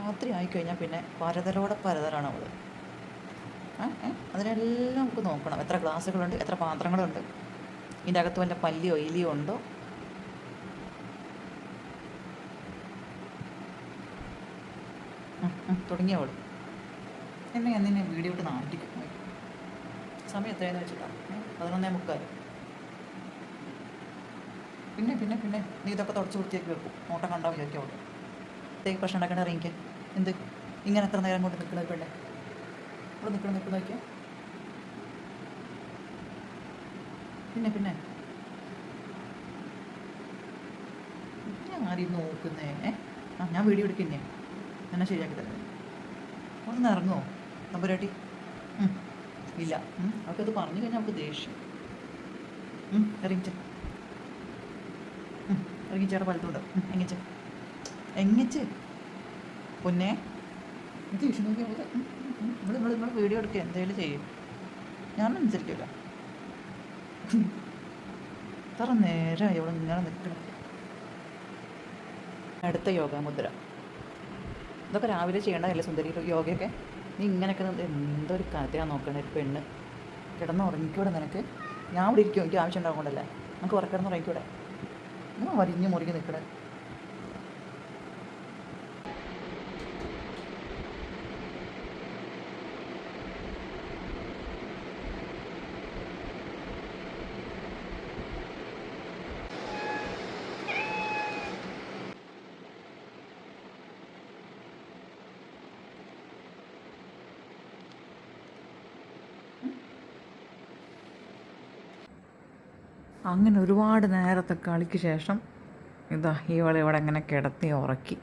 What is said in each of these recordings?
രാത്രി ആയിക്കഴിഞ്ഞാൽ പിന്നെ പരതലോടെ പരതലാണ് അവൾ. അതിനെല്ലാം നമുക്ക് നോക്കണം. എത്ര ഗ്ലാസ്സുകളുണ്ട്, എത്ര പാത്രങ്ങളുണ്ട്, ഇതിൻ്റെ അകത്ത് വല്ല പല്ലിയോ എലിയോ ഉണ്ടോ. തുടങ്ങിയവൾ എന്നെ എന്നിനെ വീഡിയോ ഇട്ട് നാട്ടിക്കും. സമയം എത്രയെന്ന് വെച്ചിട്ടാണ് 11:45. പിന്നെ പിന്നെ പിന്നെ നീ ഇതൊക്കെ തുടച്ച് വൃത്തിയാക്കി വെക്കും. നോട്ടം കണ്ടാൽ വിചാരിക്കും അവൾ ഇതേക്ക് പ്രശ്നം ഉണ്ടാക്കേണ്ട ഇറങ്ങിക്ക്. എന്ത് ഇങ്ങനെ എത്ര നേരം കൊണ്ട് നിൽക്കുന്നത് പെണ്ണെ? അവിടെ നിൽക്കുന്ന നോക്കിയാൽ പിന്നെ പിന്നെ ഞാൻ ആരെയും നോക്കുന്നേ? ഞാൻ വീഡിയോ എടുക്കുന്നേ, എന്നെ ശരിയാക്കി തരുന്നത്. ഒന്ന് ഇറങ്ങുമോ നമ്പുരാട്ടി? ഇല്ല, അവൾക്കത് പറഞ്ഞു കഴിഞ്ഞാൽ അവൾക്ക് ദേഷ്യം. ഇറങ്ങിച്ച ഇറങ്ങിച്ചേടെ പലത്തുണ്ട്. എങ്ങിച്ച് പൊന്നെ ഇത് വിഷ്ണു നോക്കിയാൽ നമ്മൾ വീഡിയോ എടുക്കുക എന്തെങ്കിലും ചെയ്യും. ഞാനനുസരിക്കില്ല. ഇത്ര നേരമായി അവൾ ഇങ്ങനെ നിൽക്കണം. അടുത്ത യോഗാമുദ്ര. ഇതൊക്കെ രാവിലെ ചെയ്യേണ്ടതല്ലേ സുന്ദരി യോഗയൊക്കെ? നീ ഇങ്ങനെയൊക്കെ എന്തൊരു കഥയാണ് നോക്കണേ. ഒരു പെണ്ണ് കിടന്ന് ഉറങ്ങിക്കൂടെ നിനക്ക്? ഞാൻ ഇവിടെ ഇരിക്കും, എനിക്ക് ആവശ്യം ഉണ്ടാകൊണ്ടല്ലേ. നമുക്ക് ഉറക്കിടന്ന് ഉറങ്ങിക്കൂടെ? ഞാൻ വരിഞ്ഞ് മുറുകി നിൽക്കണേ. അങ്ങനെ ഒരുപാട് നേരത്തെ കളിക്ക് ശേഷം ഇതാ ഇവളെ ഇവിടെ ഇങ്ങനെ കിടത്തി ഉറക്കി.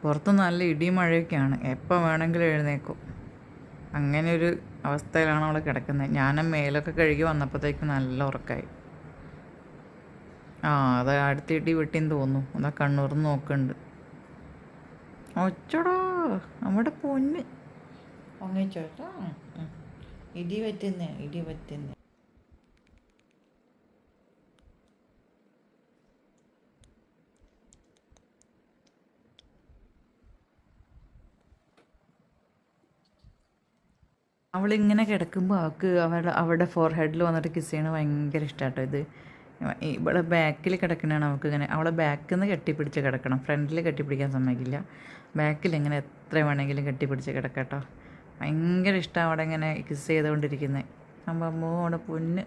പുറത്ത് നല്ല ഇടിയും മഴയൊക്കെയാണ്, എപ്പോൾ വേണമെങ്കിലും എഴുന്നേക്കും. അങ്ങനെ ഒരു അവസ്ഥയിലാണ് അവൾ കിടക്കുന്നത്. ഞാനും മേലൊക്കെ കഴുകി വന്നപ്പോഴത്തേക്ക് നല്ല ഉറക്കമായി. അത് അടുത്ത ഇടി വെട്ടിന്ന് തോന്നുന്നു. അതാ കണ്ണൂർന്ന് നോക്കുന്നുണ്ട്. ഒച്ചടാ നമ്മുടെ പൊന്ന് ഉറങ്ങിച്ചോട്ടാ. ഇടി പറ്റുന്നേ. അവളിങ്ങനെ കിടക്കുമ്പോൾ അവൾക്ക് അവളുടെ ഫോർഹെഡിൽ വന്നിട്ട് കിസ് ചെയ്യണത് ഭയങ്കര ഇഷ്ടമാട്ടോ. ഇത് ഇവിടെ ബാക്കിൽ കിടക്കണതാണ് അവൾക്ക്. ഇങ്ങനെ അവളെ ബാക്കിൽ നിന്ന് കെട്ടിപ്പിടിച്ച് കിടക്കണം, ഫ്രണ്ടിൽ കെട്ടിപ്പിടിക്കാൻ സമ്മതിക്കില്ല. ബാക്കിൽ ഇങ്ങനെ എത്ര വേണമെങ്കിലും കെട്ടിപ്പിടിച്ച് കിടക്കട്ടോ. ഭയങ്കര ഇഷ്ടമാണ് അവിടെ ഇങ്ങനെ കിസ് ചെയ്തുകൊണ്ടിരിക്കുന്നത്. അമ്മ അവിടെ പൊന്ന്.